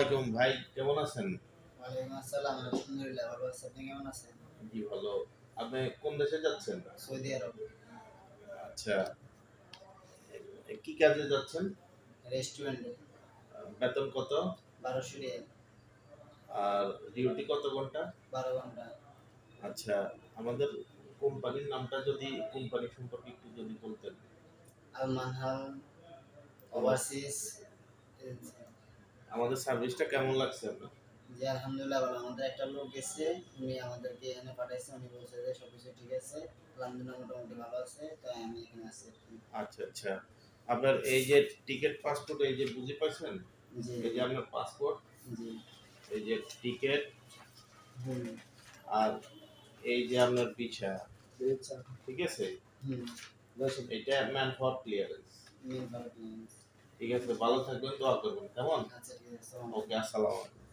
আলাইকুম ভাই, কেমন আছেন? ওয়ালাইকুম আসসালাম। আলহামদুলিল্লাহ ভালো আছি। আপনি কেমন আছেন? জি ভালো। আপনি কোন দেশে যাচ্ছেন? সৌদি আরব। আচ্ছা, কি কাজে যাচ্ছেন? রেস্টুরেন্টে। বেতন কত? 1200 রিয়াল। আর ডিউটি কত ঘন্টা? 12 ঘন্টা। আচ্ছা, আমাদের কোম্পানির নামটা যদি কোম্পানি সম্পর্কে একটু যদি বলতেন। আল মানহাল ওভারসিজ এজেন্সি। আমাদের সার্ভিসটা কেমন লাগছে আপনার? জি আলহামদুলিল্লাহ ভালো। আমাদের একটা লোক গেছে, উনি আমাদেরকে এখানে পাঠাইছে। উনি বলছে যে সবকিছু ঠিক আছে। আলহামদুলিল্লাহ মোটামুটি ভালো আছে। তাই আমি এখানে আছি আরকি। আচ্ছা আচ্ছা। আপনার এই যে টিকিট পাসপোর্ট এই যে বুঝে পাইছেন? জি এই যে আপনার পাসপোর্ট, জি। এই যে টিকিট হুম। আর এই যে আপনার ভিসা, বুঝছেন? ঠিক আছে? হুম। বসুন। এটা ম্যান ফর ক্লিয়ারেন্স। মিল ভালো প্ল্যান। ঠিক আছে, ভালো থাকবেন, দোয়া করবেন, কেমন? আচ্ছা ঠিক আছে। ওকে, আসসালামু আলাইকুম।